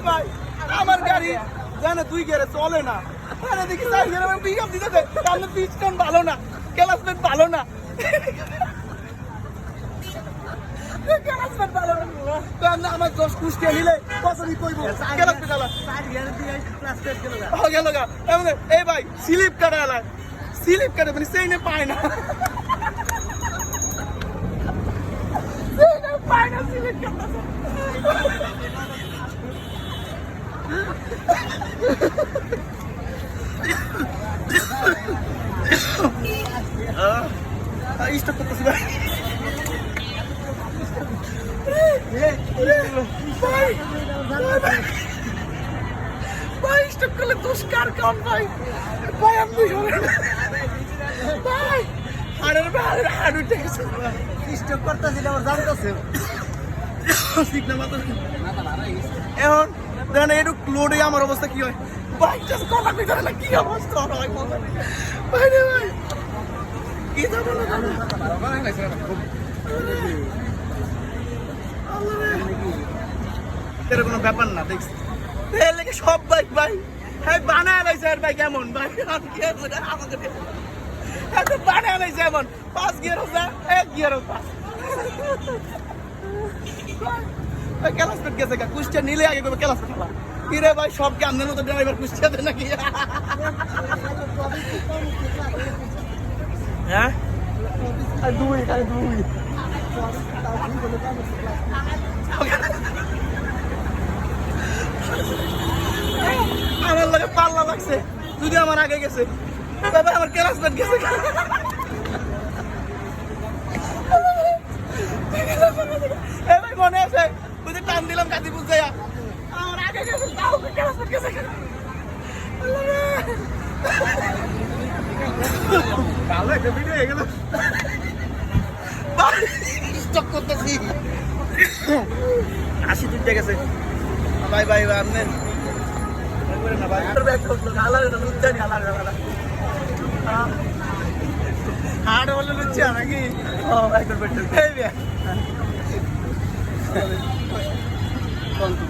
ভাই আমার গাড়ি জানে 2 গিয়ারে চলে না, দেখি 4 গিয়ারে পিক আপ দিতে সামনে পিস্টন ভালো না, ক্লাসমেট ভালো না, আমার 10 কুষ্টিয়া নিলে কতই কইব ক্লাসমেট আলা 4 গিয়ারে দিয়ে ক্লাসমেট গেল গা। এই ভাই স্লিপ কাটে আলা, স্লিপ কাটে মানে সেইনে পায় না, পায় না স্লিপ কাটে। স্টপ করতেছি ভাই, ভাই স্টপ করলে দোষ কার কারণ ভাই, ভাই আমি ভাই হাড় উঠে গেছে, স্টপ করতেছি আমার জানতেছে এখন দেখেন একটু ক্লোড হয়ে আমার অবস্থা কি হয়, বাইক জাস্ট কথা কই ধরে কি অবস্থা হয় ভাই রে ভাই কি যাবো না এর কোনো ব্যাপার না দেখছি লেগে সব বাইক ভাই হ্যাঁ বানায় লাইছে আর ভাই কেমন ভাই আমাদের এত বানায় লাইছে এমন 5 গিয়ার হচ্ছে 1 গিয়ার 5 ক্লাসমেট গেছে গা, কুষ্টিয়া নিলে আগে করবে ক্লাসমেট খেলা কি রে ভাই সব কি আপনার মতো ড্রাইভার কুষ্টিয়াতে নাকি? হ্যাঁ 2 আমার লাগে পাল্লা লাগছে, যদি আমার আগে গেছে তবে আমার ক্লাসমেট গেছে ভাই মনে আছে ওই যে টান দিলাম কাজীপুর যাইয়া আমার আগে গেছে তাও ক্লাসমেট গেছে ভালো একটা ভিডিও হয়ে গেল স্টক করতেছি 80 দুইটা গেছে ভাই ভাই আপনি না ভাই হাড় বলে লুচ্ছা নাকি একদম পেট্রোল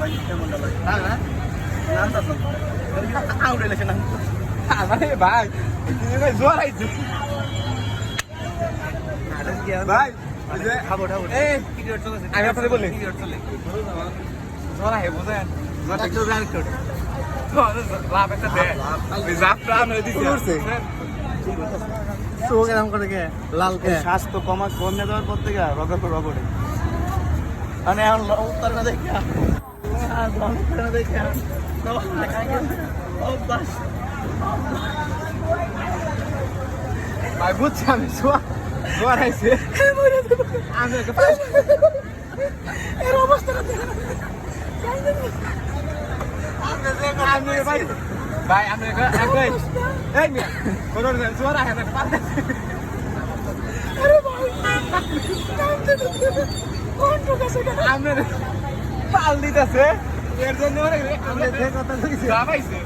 ভাই কেমন ভাই হ্যাঁ আউট এলেছে না ভাই জোর আইছে ভাই খাবো খাবো আমি আপনাদের বলি জোর আহে বুঝেন লাভ একটা দেয় লাল স্বাস্থ্য কমা কমে দেওয়ার পর থেকে রগড়ে মানে এখন উত্তর না দেখা দেখা ভাই বুঝছি আমি জোয়ারাইছে আমি এর অবস্থাটা ভাই ভাই আমি এই মিয়া কোন জোয়ার আহে না পার আরে ভাই কোন টোকা সেটা আমি পাল দিতেছে এর জন্য আমরা যে কথা কইছি ভাইছে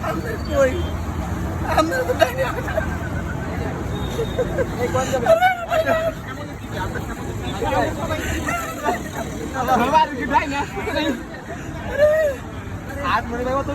আমরা কই আমরা তো ডাইনি এই কোন যাবে বাবা কি ডাইনি হাত মরে যাবো তো